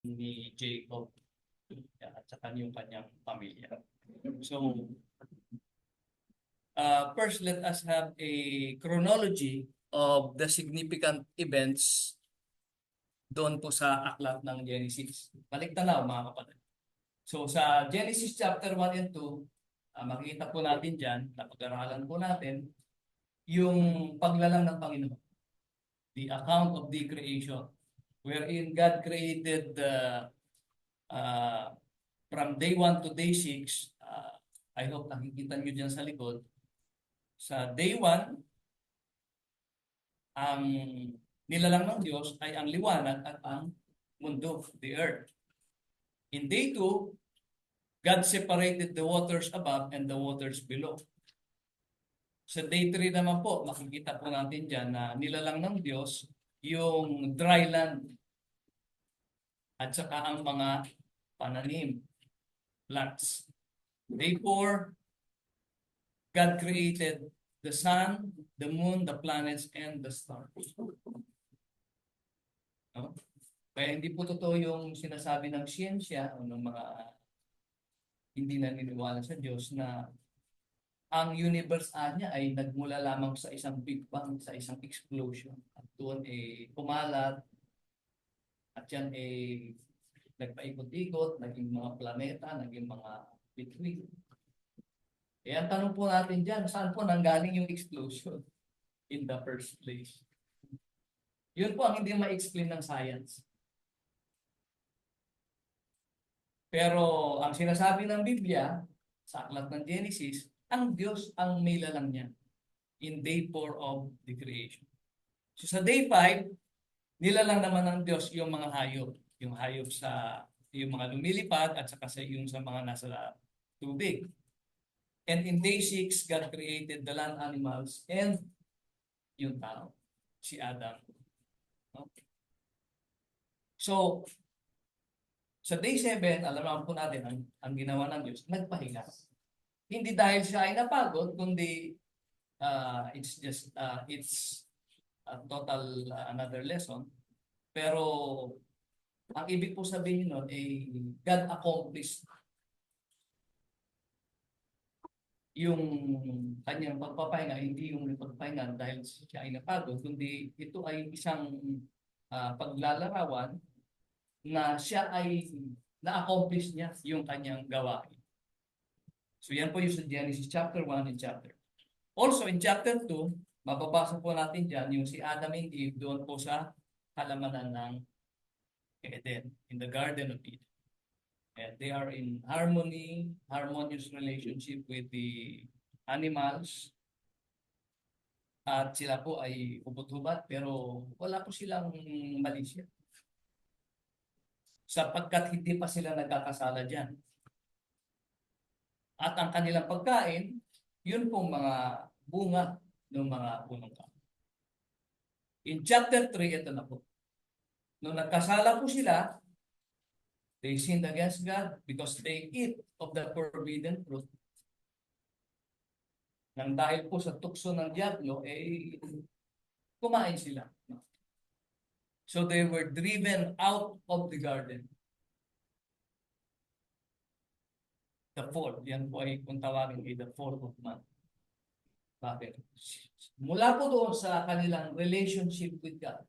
ni Jacob at saka yung kanyang pamilya. So, first let us have a chronology of the significant events doon po sa aklat ng Genesis. Balik tanaw mga kapatid. So sa Genesis chapter 1 and 2, makikita po natin dyan, napag-aralan po natin, yung paglalang ng Panginoon. The account of the creation, wherein God created uh, from day 1 to day 6. I hope nakikita nyo dyan sa likod. Sa day 1, ang nilalang ng Diyos ay ang liwanag at ang mundo, the earth. In day 2, God separated the waters above and the waters below. Sa day 3 naman po, makikita po natin dyan na nilalang ng Diyos yung dry land at saka ang mga pananim, plants. Day 4, God created the sun, the moon, the planets, and the stars. No? Kaya hindi po totoo yung sinasabi ng siyensya o ng mga hindi naniniwala sa Diyos na ang universe niya ay nagmula lamang sa isang Big Bang, sa isang explosion. At doon pumalat at yan nagpaikot-ikot, naging mga planeta, naging mga bituin. Ang tanong po natin dyan, saan po nanggaling yung explosion in the first place? Yun po ang hindi ma-explain ng science. Pero ang sinasabi ng Biblia, sa aklat ng Genesis, ang Diyos ang may lalang niya in day 4 of the creation. So sa day 5, nilalang naman ng Diyos yung mga hayop. Yung hayop yung mga lumilipad at saka yung sa mga nasa tubig. And in day 6, God created the land animals and yung tao, si Adam. Okay. So, sa day 7, alam naman po natin, ang ginawa ng Diyos, nagpahinga. Hindi dahil siya ay napagod, kundi it's a total another lesson. Pero, ang ibig po sabihin nun ay God accomplished yung kanyang pagpapahinga, hindi yung pagpapahinga dahil siya ay napagod, kundi ito ay isang paglalarawan na siya ay na-accomplish niya yung kanyang gawain. So yan po yung sa Genesis chapter 1 and chapter. Also in chapter 2, mababasa po natin dyan yung si Adam and Eve doon po sa halamanan ng Eden, in the Garden of Eden. And they are in harmonious relationship with the animals. At sila po ay ubot-ubat pero wala po silang malisya. Sapagkat hindi pa sila nagkakasala dyan. At ang kanilang pagkain, yun pong mga bunga ng mga punong kahoy. In chapter 3, ito na po. Nung nagkasala po sila, they sinned against God because they eat of the forbidden fruit. Nang dahil po sa tukso ng diablo, kumain sila. So they were driven out of the garden. The fall, yan po ay kung tawagin ay the fall of man. Bakit? Mula po doon sa kanilang relationship with God,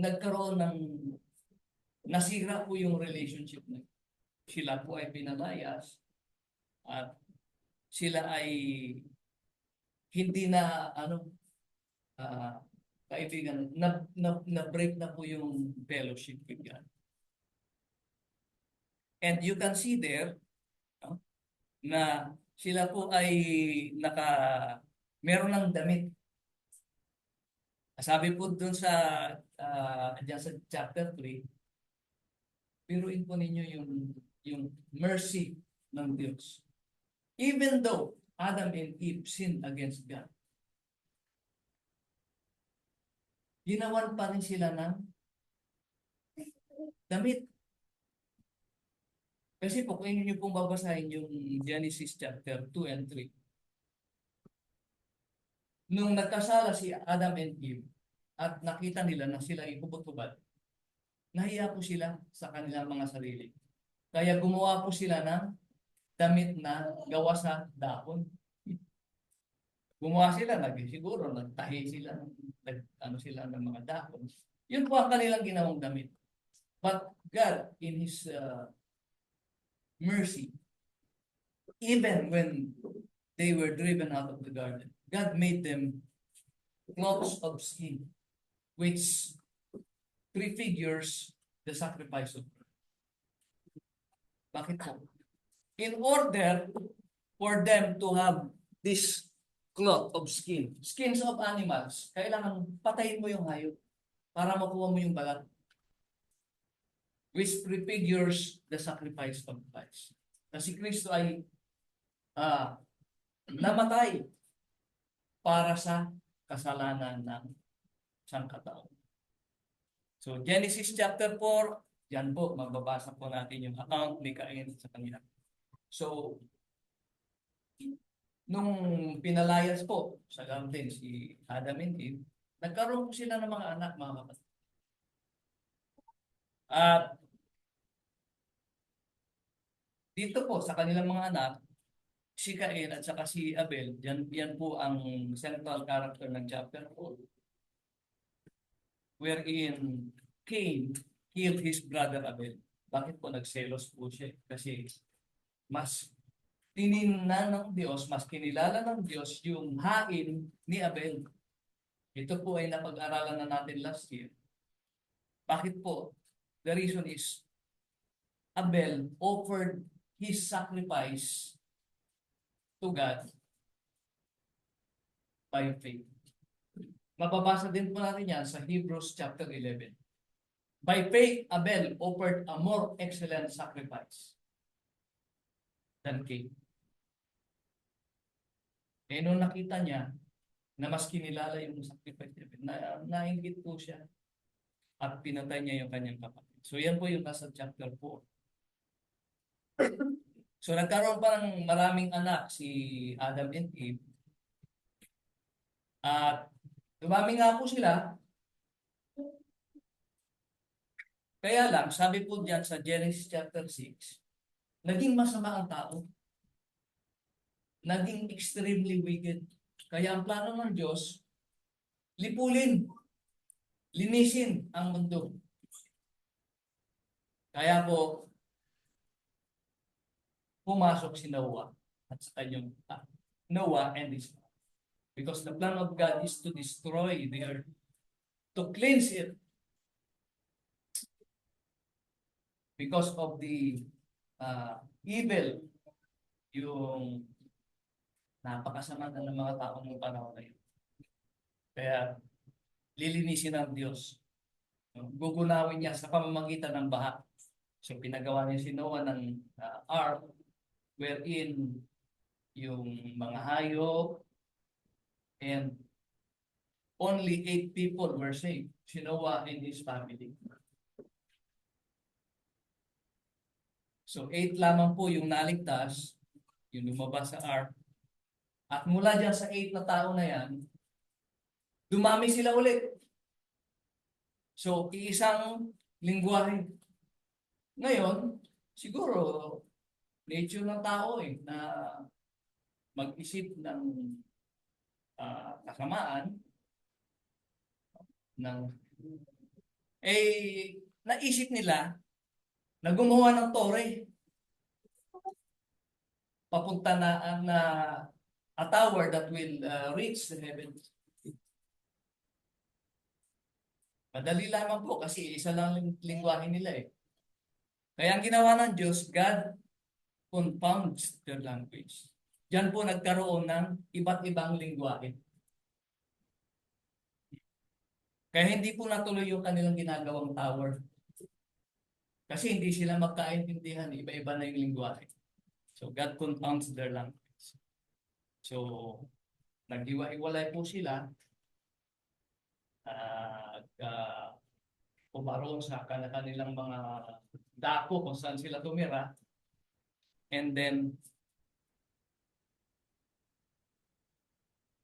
nagkaroon ng nasira po yung relationship na sila po ay pinalayas at sila ay hindi na kaibigan, na-break na po yung fellowship with God. And you can see there na sila po ay meron ng damit. Sabi po dun dyan sa chapter 3, piruin po ninyo yung mercy ng Diyos. Even though Adam and Eve sinned against God, ginawan pa rin sila ng damit. Kasi po, kung inyo pong babasahin yung Genesis chapter 2 and 3, nung nagkasala si Adam and Eve, at nakita nila na sila ay hubot-hubad, nahiya po sila sa kanilang mga sarili. Kaya gumawa po sila ng damit na gawa sa dahon. Gumawa sila, siguro nagtahi sila, ano sila ng mga dahon. Yun po ang kanilang ginawang damit. But God, in His mercy, even when they were driven out of the garden, God made them cloths of skin, which prefigures the sacrifice of God. Bakit po? In order for them to have this cloth of skin, skins of animals, kailangan patayin mo yung hayop para makuha mo yung balat, which prefigures the sacrifice of Christ. Na si Kristo ay namatay para sa kasalanan ng sangkatao. So Genesis chapter 4, yan po, magbabasa po natin yung account ni Cain sa kanila. So, nung pinalayas po sa garden si Adam and Eve, nagkaroon po sila ng mga anak, mga kapatid. At dito po sa kanilang mga anak, si Cain at saka si Abel, yan po ang central character ng chapter 4. Wherein Cain killed his brother Abel. Bakit po nagselos po siya? Kasi mas tiningnan ng Diyos, mas kinilala ng Diyos yung hain ni Abel. Ito po ay napag-aralan na natin last year. Bakit po? The reason is Abel offered his sacrifice to God by faith. Mababasa din po natin yan sa Hebrews chapter 11. By faith, Abel offered a more excellent sacrifice than Cain. Eh nung nakita niya na mas kinilala yung sacrifice niya, nainggit po siya at pinatay niya yung kanyang kapatid. So yan po yung nasa chapter 4. So nagkaroon pa ng maraming anak si Adam and Eve. At dumami nga po sila. Kaya lang, sabi po diyan sa Genesis chapter 6, naging masama ang tao. Naging extremely wicked. Kaya ang plano ng Diyos, lipulin, linisin ang mundo. Kaya po, pumasok si Noah at sa kanyang Noah and his wife. Because the plan of God is to destroy the earth, to cleanse it. Because of the evil, yung napakasama na ng mga tao ng panahon na yun. Kaya lilinisin ng Diyos. Gugunawin niya sa pamamagitan ng baha. So pinagawa niya si Noah ng ark wherein yung mga hayop and only 8 people were saved. Si Noah and his family. So 8 lamang po yung naligtas, yung lumabas sa ark. At mula dyan sa 8 na tao na yan, dumami sila ulit. So, iisang lingwahe. Ngayon, siguro, nature ng tao na mag-isip ng kasamaan, naisip nila na gumawa ng tore. Papunta na a tower that will reach the heavens. Madali lamang po kasi isa lang lingwahe nila eh. Kaya ang ginawa ng Diyos, God confounds their language. Diyan po nagkaroon ng iba't ibang lingwahe. Kaya hindi po natuloy yung kanilang ginagawang tower. Kasi hindi sila magkaintindihan, iba-iba na yung lingwahe. So God confounds their language. So, naghiwa-iwalay po sila pumaroon sa kanilang mga dako kung saan sila tumira. And then,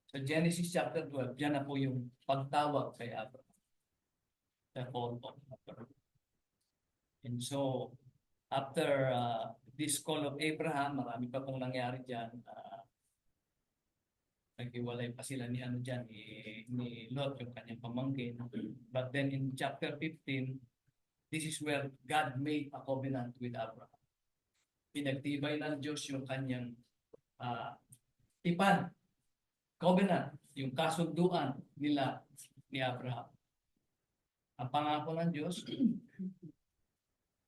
sa Genesis chapter 12, yan na po yung pagtawag kay Abraham. the fall of Abraham. And so, after this call of Abraham, marami pa pong nangyari dyan. Naghiwalay pa sila ni ano dyan, ni Lot, yung kanyang pamangkin. But then in chapter 15, this is where God made a covenant with Abraham. Pinagtibay ng Diyos yung kanyang tipan, covenant, yung kasunduan nila ni Abraham. Ang pangako ng Diyos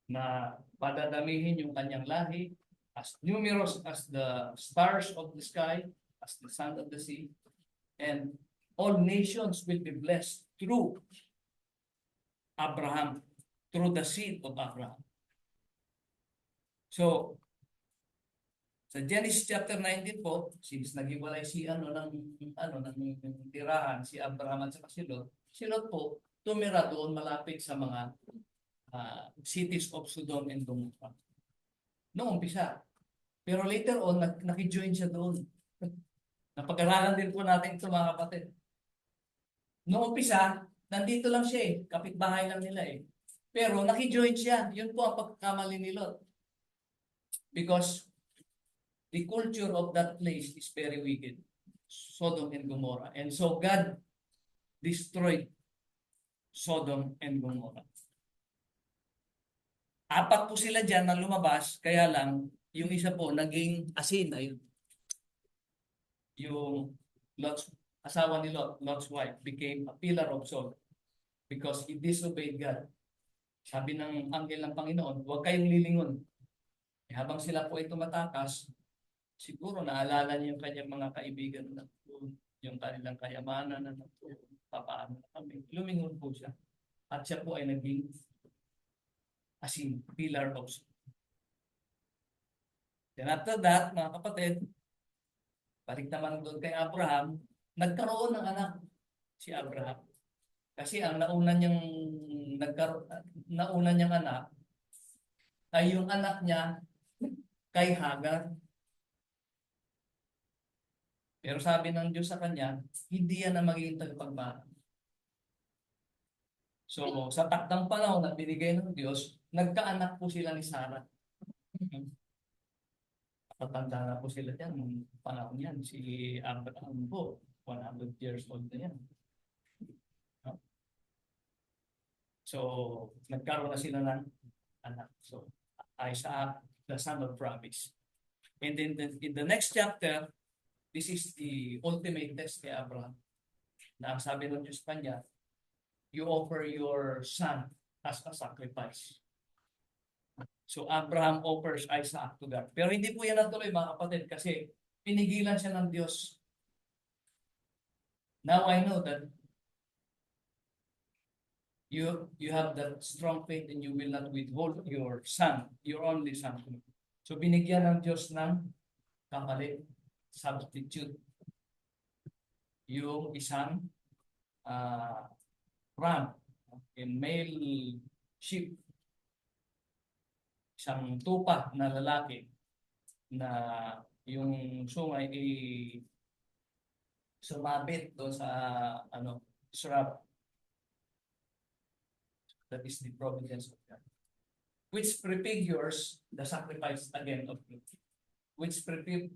na padadamihin yung kanyang lahi as numerous as the stars of the sky, as the sand of the sea, and all nations will be blessed through Abraham, through the seed of Abraham. So, sa Genesis chapter 19 po, since naghiwalay si ng tirahan si Abraham at si Lot po tumira doon malapit sa mga cities of Sodom and Gomorrah. Noong umpisa. Pero later on, nakijoin siya doon. Napag-aralan din po natin ito mga kapatid. Noong umpisa, nandito lang siya kapitbahay lang nila Pero nakijoin siya. Yun po ang pagkakamali ni Lot. Because the culture of that place is very wicked. Sodom and Gomorrah. And so God destroyed Sodom and Gomorrah. 4 po sila dyan na lumabas, kaya lang, yung isa po naging asin. Ayun. Yung asawa ni Lot, Lot's wife, became a pillar of salt because he disobeyed God. Sabi ng anghel ng Panginoon, huwag kayong lilingon. Habang sila po ay tumatakas, siguro naalala niya yung kanyang mga kaibigan na yung kanilang kayamanan na papaano na kami. Lumingon po siya. At siya po ay naging asin, pillar of salt. And after that, mga kapatid, balik naman doon kay Abraham, nagkaroon ng anak si Abraham. Kasi ang nauna niyang anak ay yung anak niya kay Hagar. Pero sabi ng Diyos sa kanya, hindi yan na magiging tagapagmana. So, sa takdang panahon na binigay ng Diyos, nagkaanak po sila ni Sarah. Patanda na po sila dyan. Nung panahon yan, si Abraham po, 100 years old na yan. So, nagkaroon na sila ng anak. So, Isaac, the son of promise. And then in the next chapter, this is the ultimate test kay Abraham. Na ang sabi ng Diyos kanya, you offer your son as a sacrifice. So Abraham offers Isaac to God. Pero hindi po yan natuloy mga kapatid kasi pinigilan siya ng Diyos. Now I know that you have that strong faith and you will not withhold your son, your only son. So binigyan ng Diyos ng kapalit, substitute. Yung isang ram, in male sheep, isang tupa na lalaki na yung sungay ay sumabit doon sa shrub. That is the providence of God. Which prefigures the sacrifice again of God. Which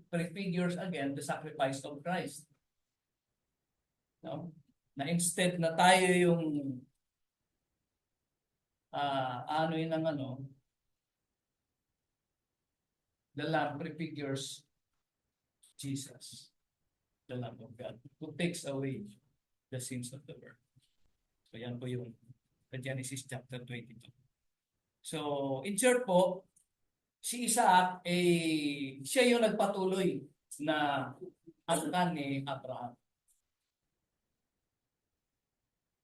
prefigures again the sacrifice of Christ. No? Na instead na tayo yung the Lamb prefigures Jesus, the Lamb of God, who takes away the sins of the world. So yan po yung Genesis chapter 22. So in short po, si Isaac siya yung nagpatuloy na angkan ni Abraham.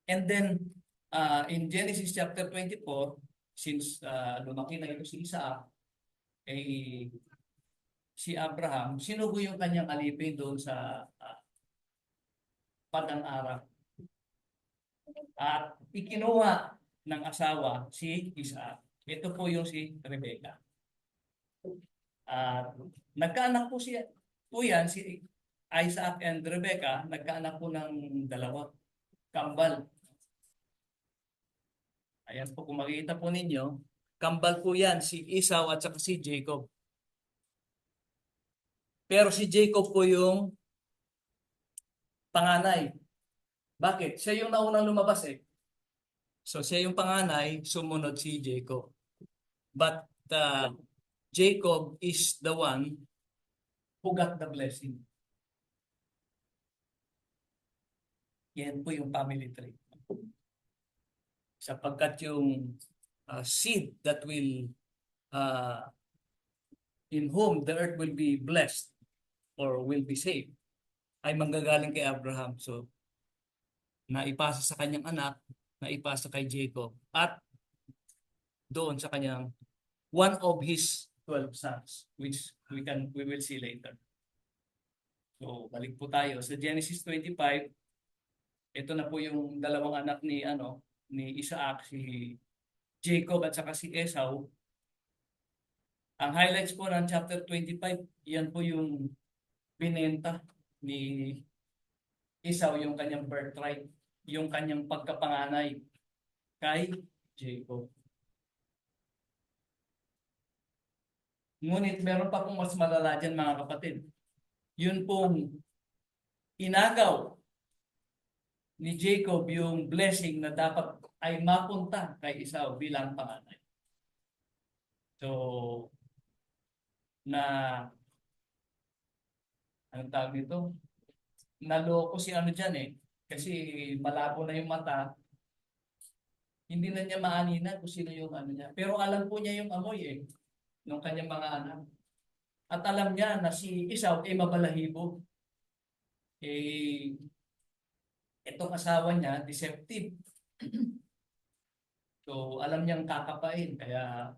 And then in Genesis chapter 24, since lumaki na ito si Isaac, si Abraham, sinugo yung kanyang alipin doon sa Padan-Aram. At ikinuha ng asawa si Isaac. Ito po yung si Rebecca. Nagkaanak po yan, si Isaac and Rebecca, nagkaanak po ng 2 kambal. Ayan po, kung makikita po ninyo, kambal po yan, si Esau at saka si Jacob. Pero si Jacob po yung panganay. Bakit? Siya yung naunang lumabas eh. So siya yung panganay, sumunod si Jacob. But Jacob is the one who got the blessing. Yan po yung family tree. Sapagkat yung seed that will, uh, in whom the earth will be blessed or will be saved, ay manggagaling kay Abraham. So, naipasa sa kanyang anak, naipasa kay Jacob, at doon sa kanyang one of his 12 sons, which we will see later. So, balik po tayo sa Genesis 25. Ito na po yung dalawang anak ni Isaac, si Jacob at saka si Esau. Ang highlights po ng chapter 25, yan po yung binenta ni Esau, yung kanyang birthright, yung kanyang pagkapanganay kay Jacob. Ngunit meron pa pong mas malala dyan, mga kapatid. Yun pong inagaw ni Jacob yung blessing na dapat ay mapunta kay Esau bilang panganay. So, anong tawag nito? Naloko si dyan eh. Kasi malabo na yung mata. Hindi na niya maaninan kung sino yung niya. Pero alam po niya yung amoy eh, ng kanyang mga anak. At alam niya na si Esau ay mabalahibo. Eh, itong asawa niya, deceptive. So, alam niyang kakapain. Kaya,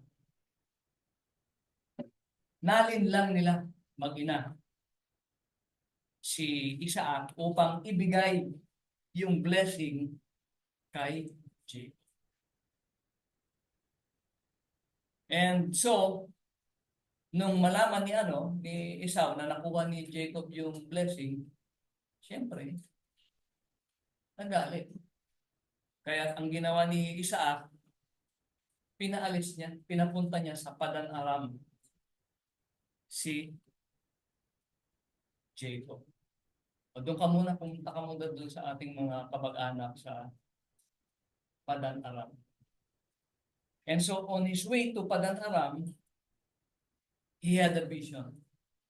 nalin lang nila mag-ina si Isaac upang ibigay yung blessing kay Jacob. And so, nung malaman ni Esau na nakuha ni Jacob yung blessing, siyempre, nagalit. Kaya ang ginawa ni Isaac, pinaalis niya, pinapunta niya sa Padan Aram si Jacob. O doon ka muna, pumunta ka muna doon sa ating mga kabag-anak sa Padan Aram. And so on his way to Padan Aram, he had a vision.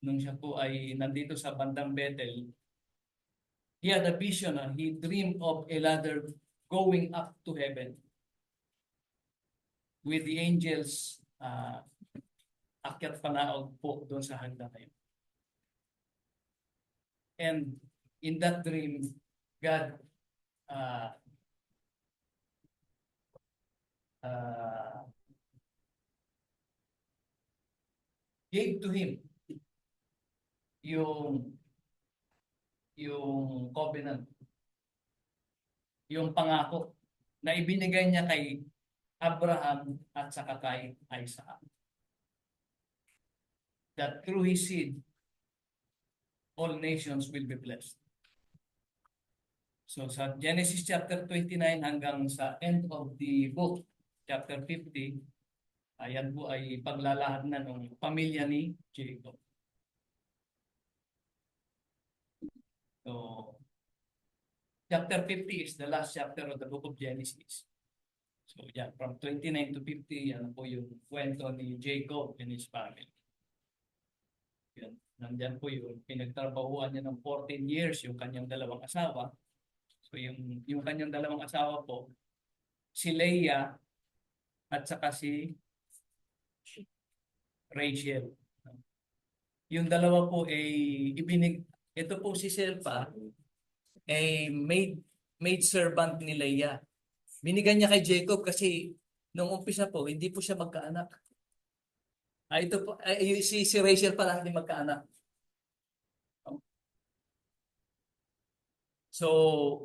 Nung siya po ay nandito sa bandang Bethel, he had a vision and he dreamed of a ladder going up to heaven with the angels akyat panaog po doon sa hagdan na yun. And in that dream, God gave to him yung covenant, yung pangako na ibinigay niya kay Abraham at saka kay Isaac. That through his seed, all nations will be blessed. So sa Genesis chapter 29 hanggang sa end of the book, chapter 50, ayan po ay paglalahad na ng pamilya ni Jacob. So, chapter 50 is the last chapter of the book of Genesis. So, yeah, from 29 to 50, yan po yung kwento ni Jacob and his family. Yan, nandyan po yung pinagtrabahuan niya ng 14 years yung kanyang dalawang asawa. So, yung kanyang dalawang asawa po, si Leah at saka si Rachel. Yung dalawa po ay ito po si Selpa ay maid servant ni Leah. Binigyan niya kay Jacob kasi nung umpisa po hindi po siya magkaanak. Ito po si Rachel pa lang hindi magkaanak. So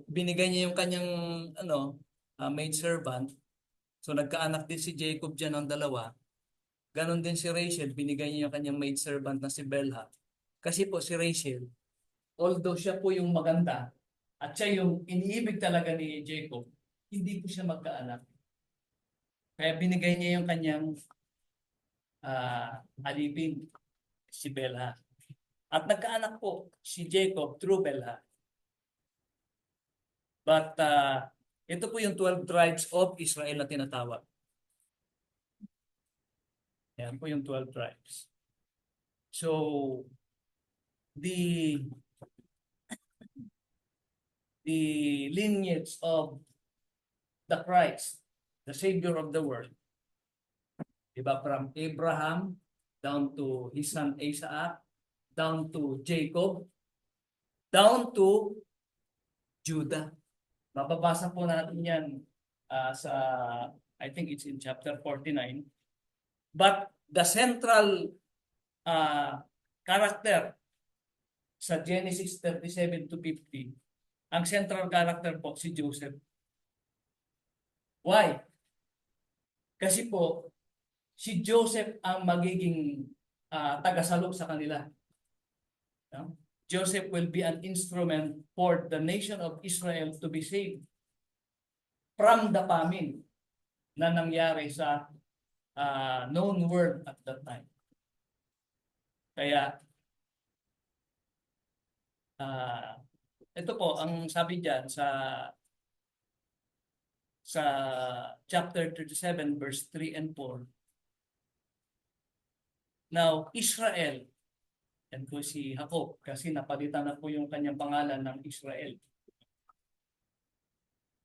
binigyan niya yung kanyang maid servant. So nagkaanak din si Jacob diyan ng dalawa. Ganon din si Rachel, binigay niya yung kanyang maid servant na si Bilhah. Kasi po si Rachel, although siya po yung maganda at siya yung iniibig talaga ni Jacob, hindi po siya magkaanak. Kaya binigay niya yung kanyang alipin, si Belha. At nagkaanak po si Jacob through Belha. But ito po yung 12 tribes of Israel na tinatawag. Yan po yung 12 tribes. So, the lineage of the Christ, the Savior of the world, diba, from Abraham down to his son Isaac, down to Jacob, down to Judah. Mababasa po natin yan sa, I think it's in chapter 49. But the central character sa Genesis 37 to 50, ang central character po si Joseph. Why? Kasi po, si Joseph ang magiging tagasalo sa kanila. No? Joseph will be an instrument for the nation of Israel to be saved from the famine na nangyari sa known world at that time. Kaya, ito po, ang sabi dyan sa chapter 37, verse 3 and 4. Now, Israel, yan po si Jacob, kasi napalitan na po yung kanyang pangalan ng Israel.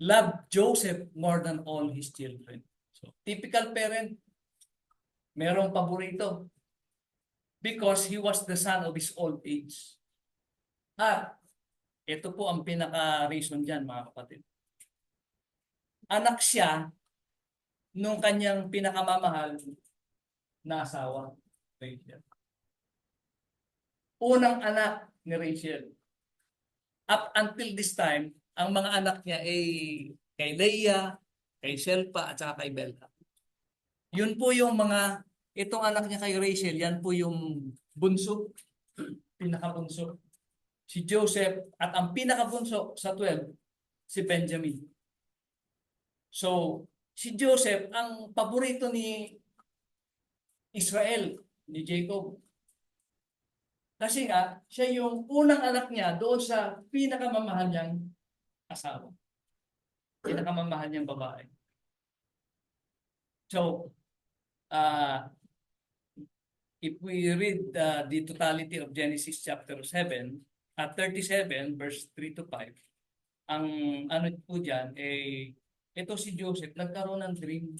Loved Joseph more than all his children. So, typical parent, merong paborito because he was the son of his old age. At ito po ang pinaka-reason dyan, mga kapatid. Anak siya nung kanyang pinakamamahal na asawa, Rachel. Unang anak ni Rachel. Up until this time, ang mga anak niya ay kay Leah, kay Selpa, at saka kay Belha. Yun po yung itong anak niya kay Rachel, yan po yung bunso, pinakabunso. Si Joseph, at ang pinakabunso sa 12, si Benjamin. So, si Joseph, ang paborito ni Israel, ni Jacob. Kasi nga, siya yung unang anak niya doon sa pinakamamahal niyang asawa. Pinakamamahal niyang babae. So, if we read the totality of Genesis chapter 7, at 37, verse 3 to 5, ang ano po dyan, ito si Joseph, nagkaroon ng dream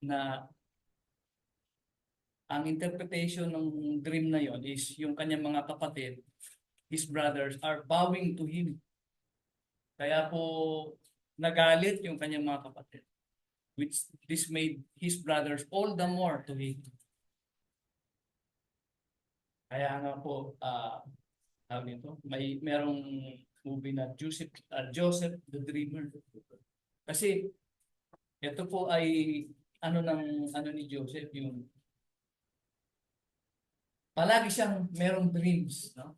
na ang interpretation ng dream na yon is yung kanyang mga kapatid, his brothers, are bowing to him. Kaya po nagalit yung kanyang mga kapatid, which this made his brothers all the more to hate. Kaya nga po, merong movie na Joseph the Dreamer. Kasi ito po ay ano ni Joseph, yung palagi siyang merong dreams, no?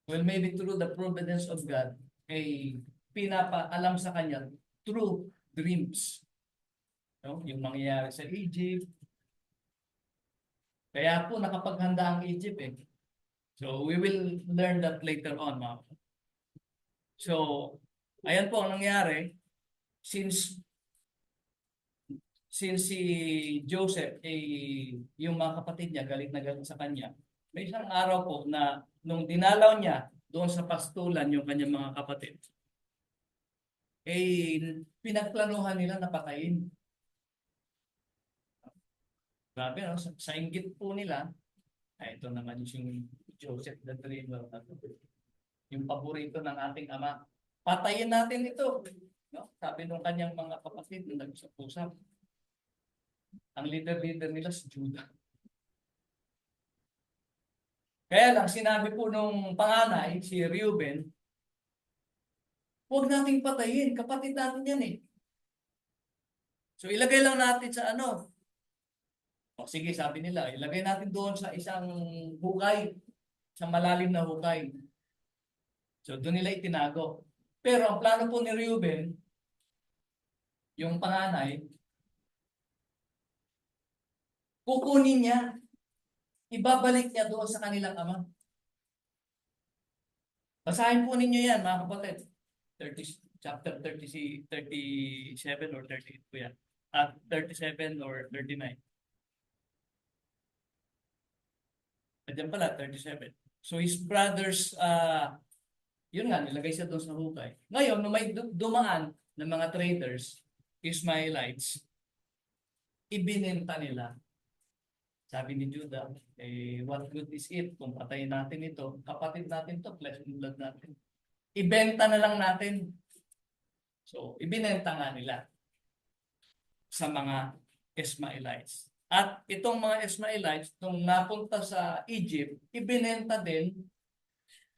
Well, maybe through the providence of God, ay pinapaalam sa kanya through dreams. No? Yung mangyayari sa Egypt. Kaya po nakapaghanda ang Egypt eh. So we will learn that later on, mga. So, ayan po ang nangyari. Since si Joseph, yung mga kapatid niya, galit na galit sa kanya, may isang araw po na nung dinalaw niya doon sa pastulan yung kanyang mga kapatid, pinagplanuhan nila na patayin. Grabe, no? Sa inggit po nila, ito naman yung Joseph the Dreamer, yung paborito ng ating ama. Patayin natin ito. No? Sabi ng kanyang mga kapatid na nag-usap-usap. Ang leader nila si Judah. Kaya lang, sinabi po nung panganay, si Reuben, huwag nating patayin, kapatid natin yan eh. So ilagay lang natin sa ano. O sige, sabi nila, ilagay natin doon sa isang hukay, sa malalim na hukay. So doon nila itinago. Pero ang plano po ni Reuben, yung panganay, kukunin niya, ibabalik niya doon sa kanilang ama. Basahin po ninyo yan, mga kapatid. 30, chapter 30, 37 or 38 po yan. At 37 or 39. Diyan pala, 37. So his brothers, yun nga, nilagay siya doon sa hukay. Ngayon, nung may dumaan ng mga traders, Ismailites, ibinenta nila. Sabi ni Judah, what good is it kung patayin natin ito? Kapatid natin to, flesh and blood natin. Ibenta na lang natin. So, ibinenta nga nila sa mga Ismailites. At itong mga Ismailites, nung napunta sa Egypt, ibinenta din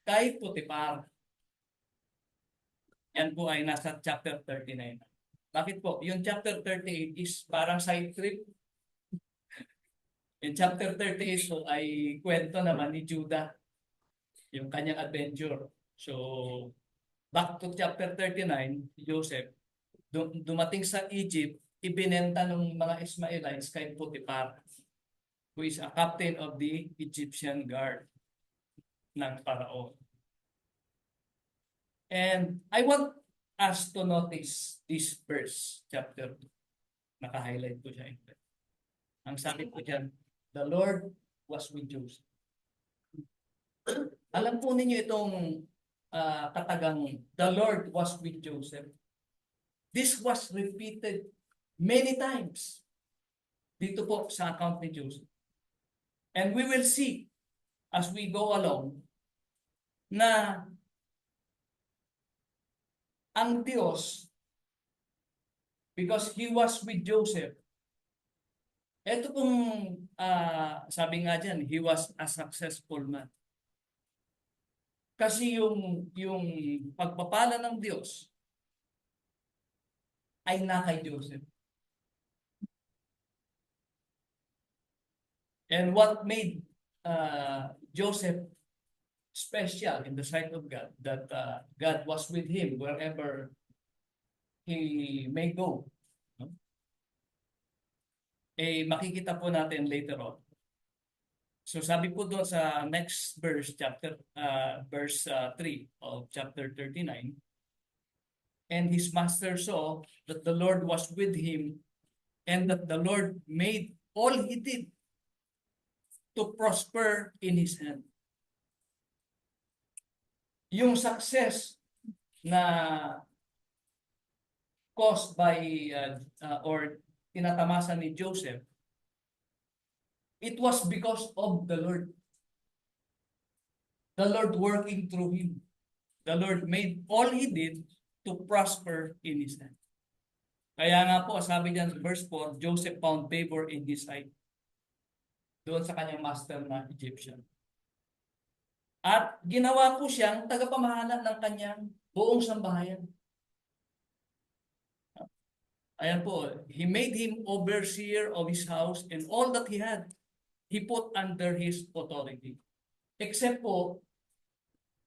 kay Potiphar. Yan po ay nasa chapter 39. Bakit po? Yung chapter 38 is parang side trip. Yung chapter 38 po ay kwento naman ni Judah, yung kanyang adventure. So, back to chapter 39, Joseph, dumating sa Egypt, ibinenta ng mga Ismailites kay Potiphar, who is a captain of the Egyptian guard ng Pharaoh. And I want us to notice this verse, chapter 2. Naka-highlight ko siya. Ang sabi ko dyan, the Lord was with Joseph. Alam po ninyo itong katagang, the Lord was with Joseph. This was repeated many times dito po sa account ni Joseph. And we will see as we go along na ang Diyos, because He was with Joseph, ito pong sabi nga dyan, he was a successful man. Kasi yung pagpapala ng Diyos ay na kay Joseph. And what made Joseph special in the sight of God, that God was with him wherever he may go. No? Makikita po natin later on. So sabi po doon sa next verse, verse 3 of chapter 39, and his master saw that the Lord was with him, and that the Lord made all he did to prosper in his hand. Yung success na caused by or tinatamasa ni Joseph, it was because of the Lord. The Lord working through him. The Lord made all he did to prosper in his hand. Kaya nga po, sabi niyan sa verse 4, Joseph found favor in his sight. Doon sa kanyang master na Egyptian. At ginawa po siyang tagapamahala ng kanyang buong sambahayan. Ayan po, he made him overseer of his house, and all that he had, he put under his authority. Except po,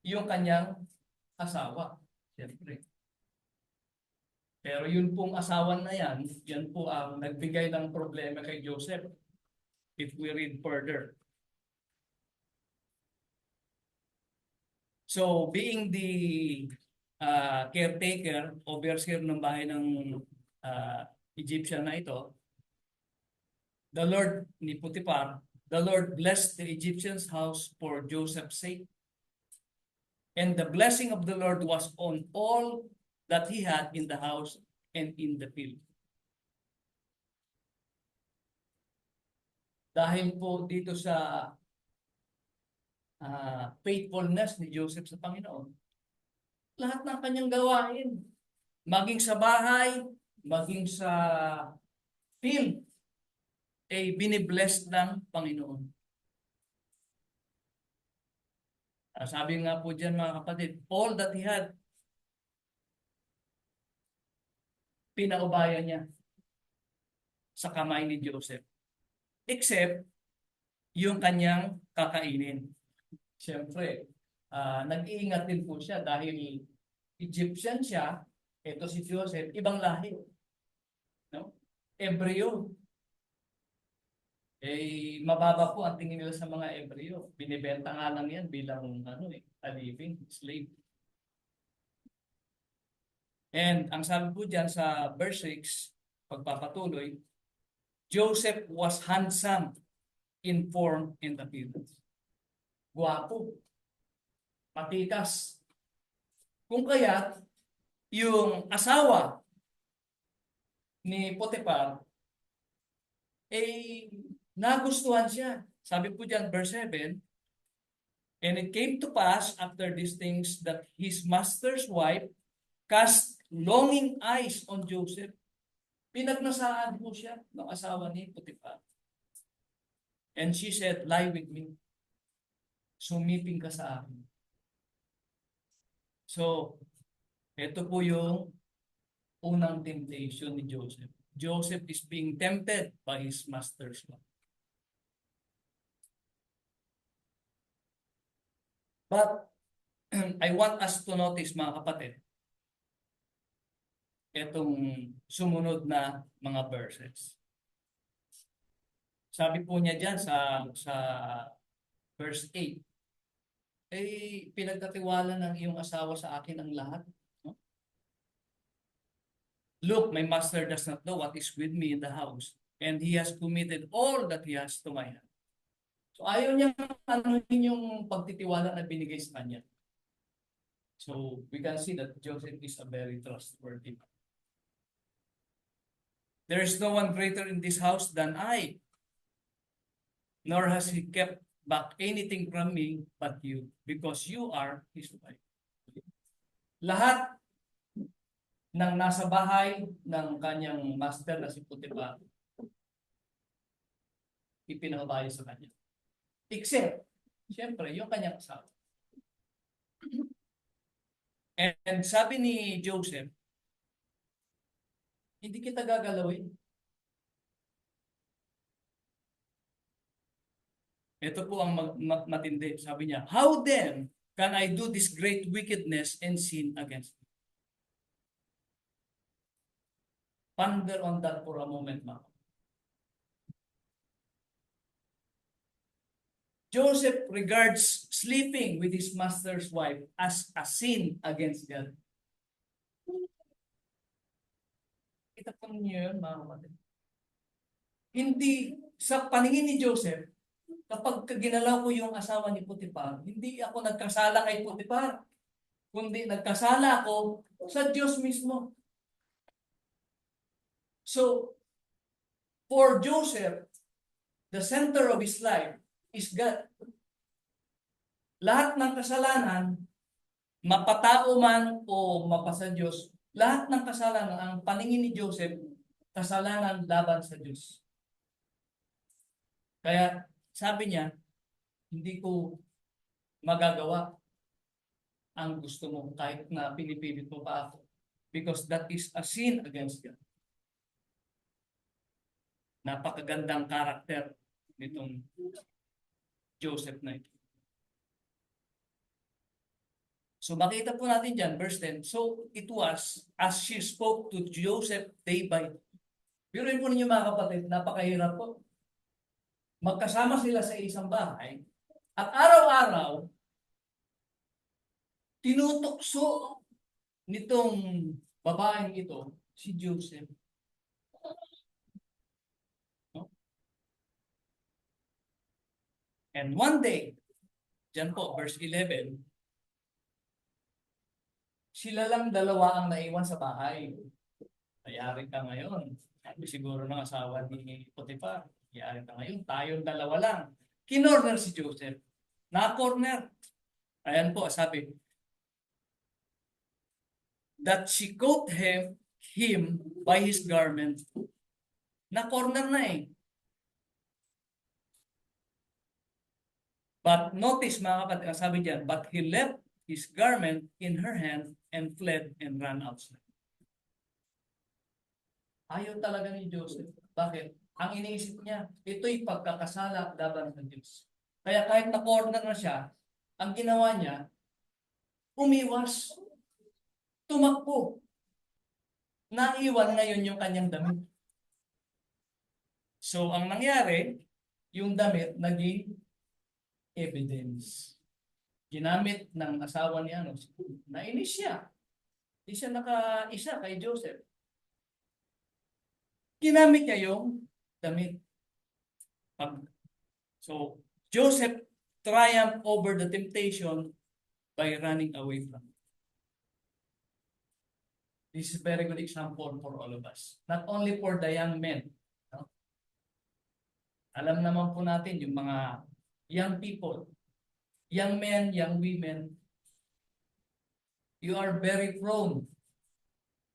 yung kanyang asawa. Siyempre. Pero yun pong asawa na yan po ang nagbigay ng problema kay Joseph. If we read further. So, being the caretaker, overseer ng bahay ng Egyptian na ito, the Lord ni Potiphar, the Lord blessed the Egyptian's house for Joseph's sake. And the blessing of the Lord was on all that he had in the house and in the field. Dahil po dito sa faithfulness ni Joseph sa Panginoon, lahat ng kanyang gawain, maging sa bahay, maging sa field, ay binibless ng Panginoon. Sabi nga po dyan mga kapatid, all that he had, pinaubaya niya sa kamay ni Joseph. Except yung kanyang kakainin. Siyempre, nag-iingat din po siya dahil Egyptian siya, ito si Joseph, ibang lahi. Ebreo. Mababa po ang tingin nila sa mga Ebreo. Binibenta nga lang yan bilang a living slave. And ang sabi po dyan sa verse 6, pagpapatuloy, Joseph was handsome in form and appearance. Guwapo. Patikas. Kung kaya, yung asawa ni Potiphar, nagustuhan siya. Sabi po dyan, verse 7, and it came to pass after these things that his master's wife cast longing eyes on Joseph. Pinagnasaan po siya ng asawa ni Potiphar. And she said, lie with me. Sumiping ka sa akin. So, ito po yung unang temptation ni Joseph. Joseph is being tempted by his master's wife. But I want us to notice, mga kapatid, itong sumunod na mga verses. Sabi po niya dyan sa verse 8, pinagkatiwala ng iyong asawa sa akin ang lahat. No? Look, my master does not know what is with me in the house, and he has committed all that he has to my hand. So ayaw niya yung pagtitiwala na binigay sa kanya. So we can see that Joseph is a very trustworthy man. There is no one greater in this house than I, nor has he kept back anything from me but you, because you are his wife. Lahat ng nasa bahay ng kanyang master na si Potiphar, ipinabayo sa kanya. Except, siyempre, yung kanyang asawa. And sabi ni Joseph, hindi kita gagalawin. Ito po ang matindi. Sabi niya, how then can I do this great wickedness and sin against you? Ponder on that for a moment, ma'am. Joseph regards sleeping with his master's wife as a sin against God. Kita po niyo yun, mga kapatid. Hindi, sa paningin ni Joseph, kapag ginalaw ko yung asawa ni Potiphar, hindi ako nagkasala kay Potiphar, kundi nagkasala ako sa Diyos mismo. So, for Joseph, the center of his life is God. Lahat ng kasalanan, mapatao man o mapasa Diyos, lahat ng kasalanan, ang paningin ni Joseph, kasalanan laban sa Diyos. Kaya sabi niya, hindi ko magagawa ang gusto mo kahit na pinipilit mo pa ako. Because that is a sin against God. Napakagandang karakter nitong Joseph na ito. So makita po natin dyan, verse 10. So it was as she spoke to Joseph day by day. Biruin po ninyo mga kapatid, napakahirap po. Magkasama sila sa isang bahay at araw-araw tinutokso nitong babaeng ito si Joseph. No? And one day, dyan po, verse 11, sila lang dalawa ang naiwan sa bahay. Ayari ka ngayon. Sabi siguro ng asawa ni Potiphar, ayari ka ngayon, tayong dalawa lang. Kinorner si Joseph. Na-corner. Ayan po, sabi, that she caught him by his garment. Na-corner na eh. But notice mga kapatid, sabi diyan, but he left his garment in her hand and fled and ran outside. Ayaw talaga ni Joseph. Bakit? Ang iniisip niya, ito'y pagkakasala laban sa Diyos. Kaya kahit na-corner na siya, ang ginawa niya, umiwas, tumakbo. Naiwan ngayon yung kanyang damit. So, ang nangyari, yung damit naging evidence. Ginamit ng asawa ni ano, nainis siya. Hindi siya nakaisa kay Joseph. Ginamit niya yung damit. So, Joseph triumphed over the temptation by running away from it. This is a very good example for all of us. Not only for the young men. No? Alam naman po natin yung mga young people, young men, young women, you are very prone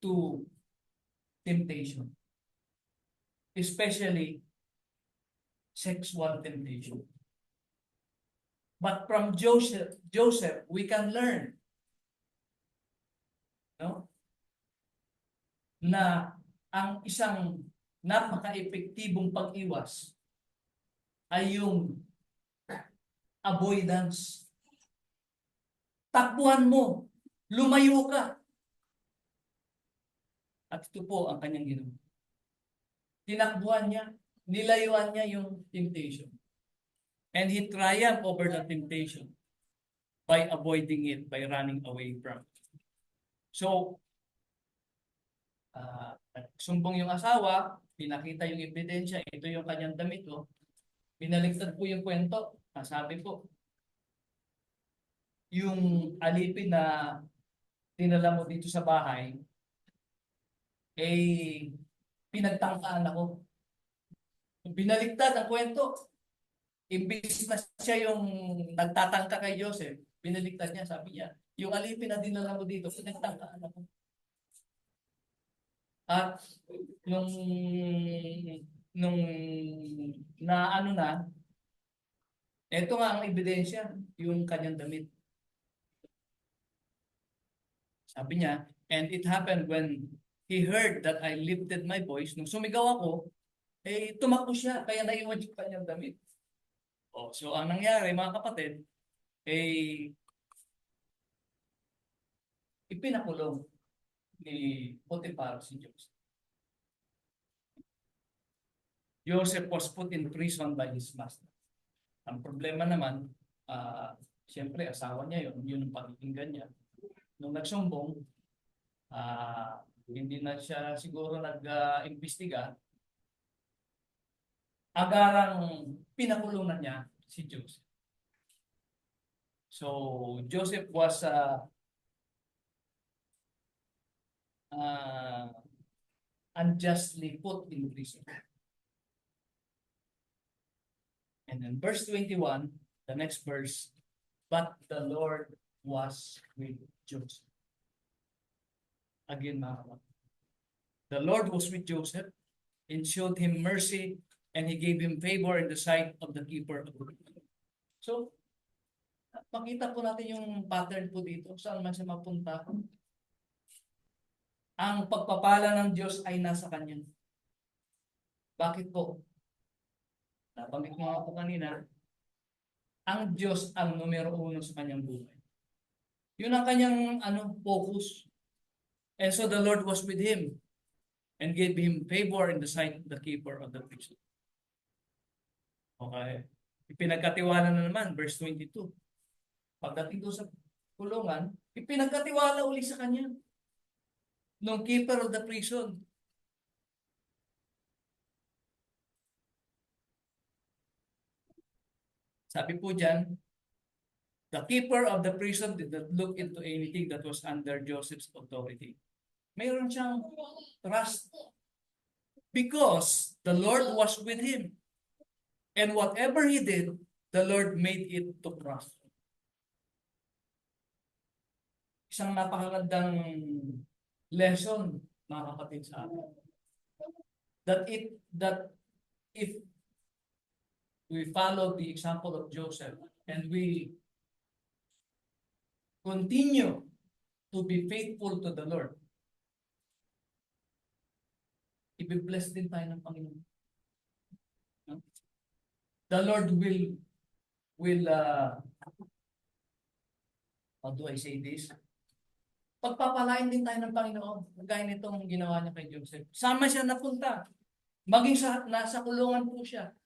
to temptation. Especially sexual temptation. But from Joseph, we can learn, no? Na ang isang napaka-epektibong pag-iwas ay yung avoidance. Takbuhan mo, lumayo ka. At ito po ang kanyang ginawa. Tinakbuhan niya, nilayuan niya yung temptation. And he triumphed over the temptation by avoiding it, by running away from it. So, sumbong yung asawa, pinakita yung ebidensya, ito yung kanyang damit, oh. Pinaliktad po yung kwento. Sabi po, yung alipin na dinala mo dito sa bahay, eh, pinagtangkaan ako. Binaliktad ang kwento. Imbis na siya yung nagtatangka kay Joseph, binaliktad niya, sabi niya, yung alipin na dinala mo dito, pinagtangkaan ako. At nung na ano na, eto nga ang ebidensya, yung kanyang damit. Sabi niya, and it happened when he heard that I lifted my voice, nung sumigaw ako, eh tumakbo siya, kaya naiwan yung kanyang damit. Oh, so ang nangyari mga kapatid, eh ipinakulong ni Potiphar si Joseph. Joseph was put in prison by his master. Ang problema naman, siyempre asawa niya yun ang pakikinggan niya. Nung nagsumbong, hindi na siya siguro nag-imbestiga, agarang pinakulungan niya si Joseph. So, Joseph was unjustly put in prison. And then verse 21, the next verse, but the Lord was with Joseph. Again, mga kapatid. The Lord was with Joseph and showed him mercy, and he gave him favor in the sight of the keeper of the prison. So, makita po natin yung pattern po dito, saan man siya mapunta. Ang pagpapala ng Diyos ay nasa kanya. Bakit po? Nabanggit mo nga po kanina, ang Diyos ang numero uno sa kanyang buhay. Yun ang kanyang focus. And so the Lord was with him and gave him favor in the sight of the keeper of the prison. Okay. Ipinagkatiwala na naman, verse 22. Pagdating doon sa kulungan, ipinagkatiwala uli sa kanya nung keeper of the prison. Sabi po dyan, the keeper of the prison did not look into anything that was under Joseph's authority. Mayroon siyang trust because the Lord was with him. And whatever he did, the Lord made it to prosper. Isang napakagandang lesson, mga kapatid, sa atin. That if we follow the example of Joseph and we continue to be faithful to the Lord, i-bless din tayo ng Panginoon. No? The Lord will how do I say this? Pagpapalain din tayo ng Panginoon. Gaya nitong ginawa niya kay Joseph. Sama siya napunta. Maging nasa kulungan po siya.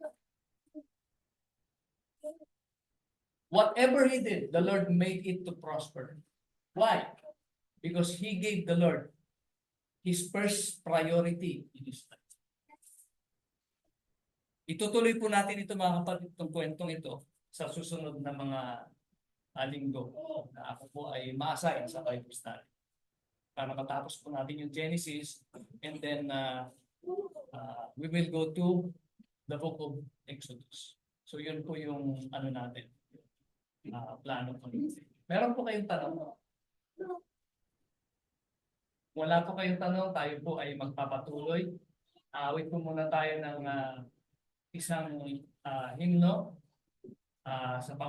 Whatever he did, the Lord made it to prosper. Why? Because he gave the Lord his first priority in his life. Itutuloy po natin ito mga kapatid, itong kwentong ito sa susunod na mga linggo na ako po ay maasahin sa Bible study. Para matapos po natin yung Genesis and then we will go to the book of Exodus. So yun po yung ano natin, plano po. Meron po kayong tanong? Wala po kayong tanong, tayo po ay magpapatuloy. Awit po muna tayo ng isang himno sa